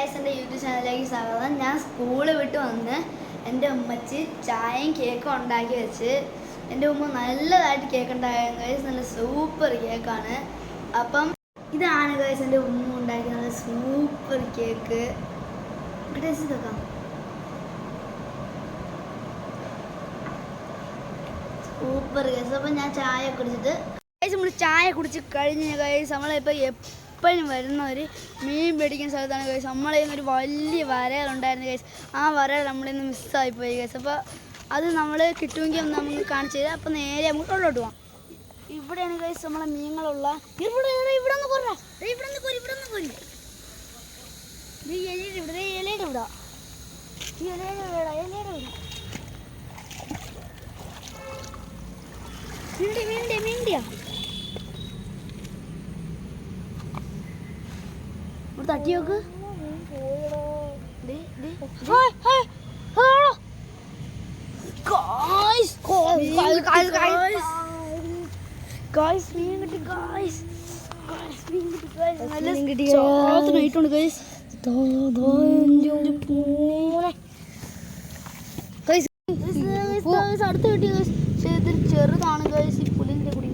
Guys, എൻ്റെ YouTube ചാനലിലേക്ക് സ്വാഗതം. ഞാൻ സ്കൂളിൽ വിട്ട് വന്ന് എൻ്റെ ഉമ്മച്ചി ചായയും കേക്കും ഉണ്ടാക്കി വെച്ച്. എൻ്റെ ഉമ്മ നല്ലതായിട്ട് കേക്ക് ഉണ്ടായിരുന്നു ഗൈസ്. നല്ല സൂപ്പർ കേക്കാണ്. അപ്പം ഇതാണ് ഗൈസ് എൻ്റെ ഉമ്മ ഉണ്ടാക്കിയ നല്ല സൂപ്പർ കേക്ക്. ടേസ്റ്റ് നോക്കാം. Super guys. അപ്പം ഞാൻ ചായ കുടിച്ചിട്ട് ഗൈസ് നമ്മൾ ചായ കുടിച്ച് കഴിഞ്ഞ് ഗൈസ് നമ്മളിപ്പോൾ എപ്പോഴും വരുന്ന ഒരു മീൻ പിടിക്കുന്ന സ്ഥലത്താണ് ഗൈസ്. നമ്മളിന്ന് ഒരു വലിയ വരകളുണ്ടായിരുന്നു ഗൈസ്. ആ വരകൾ നമ്മളിന്ന് മിസ്സായിപ്പോയി ഗൈസ്. അപ്പോൾ അത് നമ്മൾ കിട്ടുമെങ്കിൽ ഒന്ന് നമുക്ക് കാണിച്ചു തരാം. അപ്പോൾ നേരെ നമുക്ക് ഉള്ളോട്ട് പോകാം. ഇവിടെയാണ് ഗൈസ് നമ്മളെ മീനുകളുള്ള. ഇവിടെ ഒന്ന് കൊറ ഇവിടെ ഒന്ന് കോരി ഇലയുടെ ഇവിടെ ഇലയുടെ ഇവിടെ മീൻഡിയാ തട്ടി നോക്ക്. അടുത്ത് കിട്ടി ചെറുതാണ് ഗൈസ്. ഈ പുലിന്റെ കൂടി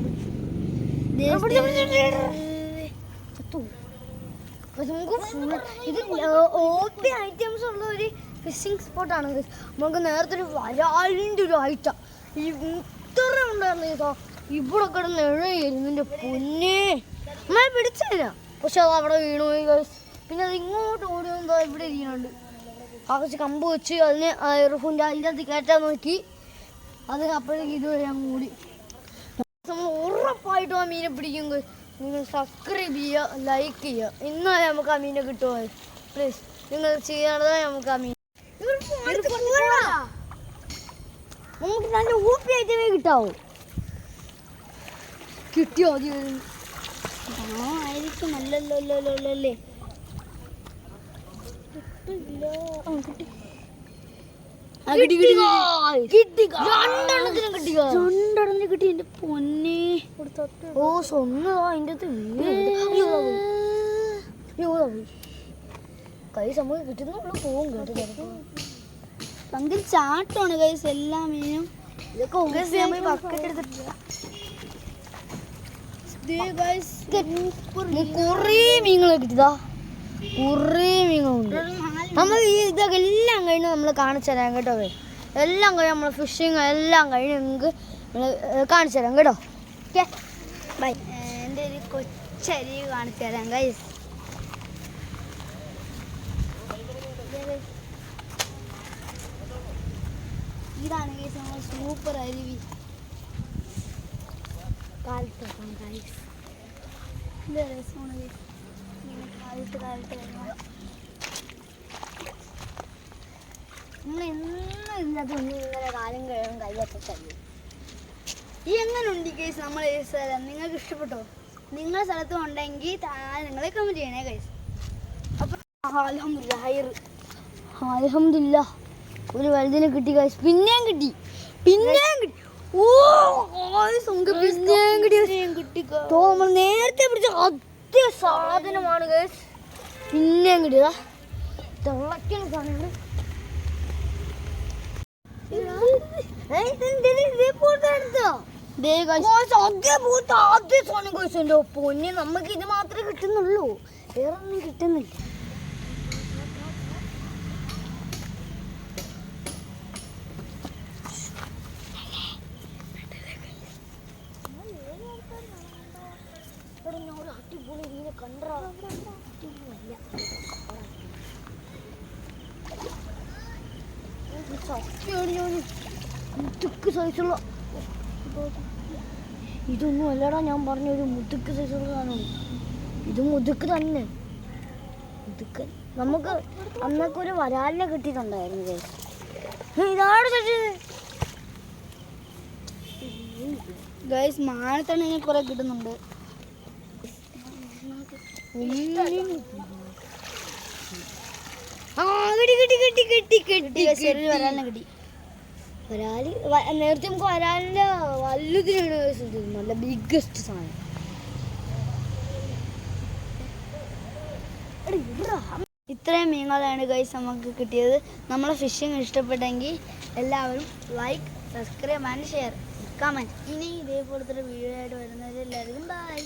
ഇത് ഓപ്പി ഐറ്റംസ് ഉള്ള ഒരു ഫിഷിംഗ് സ്പോട്ടാണ്. നമുക്ക് നേരത്തെ ഒരു വരാലിൻ്റെ ഒരു ഐറ്റം ഈ ഇത്ര ഉണ്ടായിരുന്നു കേട്ടോ. ഇവിടെ കിടന്ന് എഴുതിയിരുന്നു എൻ്റെ പൊന്നെ. നമ്മളെ പിടിച്ചതിനാ, പക്ഷെ അത് അവിടെ വീണു പോയി ഗൈസ്. പിന്നെ അത് ഇങ്ങോട്ട് ഓടി വന്നോ ഇവിടെ ഇരിക്കുന്നുണ്ട്. ആ കുറച്ച് കമ്പ് വെച്ച് അതിന് ഇറഫുൻ്റെ അതിൻ്റെ അകത്ത് കയറ്റാൻ നോക്കി. അത് അപ്പോഴേക്ക് ഇതുവരെ അങ്ങ് കൂടി. നമ്മൾ ഉറപ്പായിട്ടും ആ മീനെ പിടിക്കും. നിങ്ങൾ സബ്സ്ക്രൈബ് ചെയ്യുക, ലൈക്ക് ചെയ്യുക. ഇന്നാലേ നമുക്ക് ആ മീനെ കിട്ടുമോ പ്ലീസ്. നിങ്ങൾ ചെയ്യാതെ നമുക്ക് ആ മീൻ നമുക്ക് നല്ല ഊപ്പി ഐറ്റമേ കിട്ടാവൂ. കിട്ടിയോ? ആയിരിക്കും. നല്ലല്ലേ രണ്ടെണ്ണത്തിന് കിട്ടി എന്റെ പൊന്നെ. ഓ സ്വന്തം അതിൻ്റെ കൈ സമയം കിട്ടുന്നുള്ള പോവും കേട്ടോ. ഭയങ്കര ചാട്ടമാണ് കൈസ് എല്ലാ മീനും. കുറേ മീനുകളെ കിട്ടിയതാ. കുറേ മീനുകളുണ്ട്. നമ്മൾ ഈ ഇതൊക്കെ എല്ലാം കഴിഞ്ഞ് നമ്മൾ കാണിച്ചു തരാം കേട്ടോ. എല്ലാം കഴിഞ്ഞ് നമ്മൾ ഫിഷിങ് എല്ലാം കഴിഞ്ഞ് നിങ്ങൾക്ക് കാണിച്ചു തരാം കേട്ടോ. Okay bye. എൻ്റെ ഒരു കൊച്ചരി കാണിച്ചു തരാം ഗൈസ്. ഇതാണ് ഗൈസ് നമ്മൾ സൂപ്പർ അരുവി. കാലത്ത് വെക്കാം ഗൈസ്. ഇത് രസമാണ് ഗൈസ്. ഇങ്ങനെ കാലത്ത് നമ്മൾ ഇന്നതൊന്നും ഇങ്ങനെ കാലം കഴിയാൻ കഴിയാത്ത കഴിയും. ഈ എങ്ങനെയുണ്ട് ഗൈസ് നമ്മളെ ഈ സ്ഥലം? നിങ്ങൾക്ക് ഇഷ്ടപ്പെട്ടോ? നിങ്ങളുടെ സ്ഥലത്തും ഉണ്ടെങ്കിൽ താഴെ നിങ്ങൾ കമൻറ്റ് ചെയ്യണേ ഗൈസ്. അപ്പം അൽഹംദുലില്ലാ ഒരു വലുതിനെ കിട്ടി ഗൈസ്. പിന്നെയും കിട്ടി. ഓ പിന്നെയും കിട്ടി. നമ്മൾ നേരത്തെ പിടിച്ച അതേ സാധനമാണ് ഗൈസ്. പിന്നെയും കിട്ടിയതാ. തിളയ്ക്കുന്ന സാധനമാണ്. പൊന്നെ നമുക്ക് ഇത് മാത്രമേ കിട്ടുന്നുള്ളൂ, വേറെ ഒന്നും കിട്ടുന്നില്ല. അടിപൊളി ഇതിനെ കണ്ടോ. മുതുക്ക് സൈസുള്ള ഇതൊന്നും അല്ലടാ, ഞാൻ പറഞ്ഞൊരു മുതുക്ക് സൈസുള്ള സാധനമാണ് ഇത്. മുതുക്ക് തന്നെ മുതുക്ക്. നമുക്ക് അന്നൊക്കെ ഒരു വരാലിനെ കിട്ടിയിട്ടുണ്ടായിരുന്നു. ഇതാണ് ഗൈസ്. മാനത്താണ് ഇങ്ങനെ കുറെ കിട്ടുന്നുണ്ട്. വരാല് നേരത്തെ നമുക്ക് വരാലിന്റെ വലുതിനാണ് നല്ല ബിഗ്ഗസ്റ്റ് സാധനം. ഇത്രയും മീനുകളാണ് ഗൈസ് നമുക്ക് കിട്ടിയത്. നമ്മളെ ഫിഷിങ് ഇഷ്ടപ്പെട്ടെങ്കിൽ എല്ലാവരും like, subscribe and share, comment. ഇനി ഇതേപോലത്തെ ഒരു വീഡിയോ ആയിട്ട് വരുന്നത് എല്ലാവർക്കും ബൈ.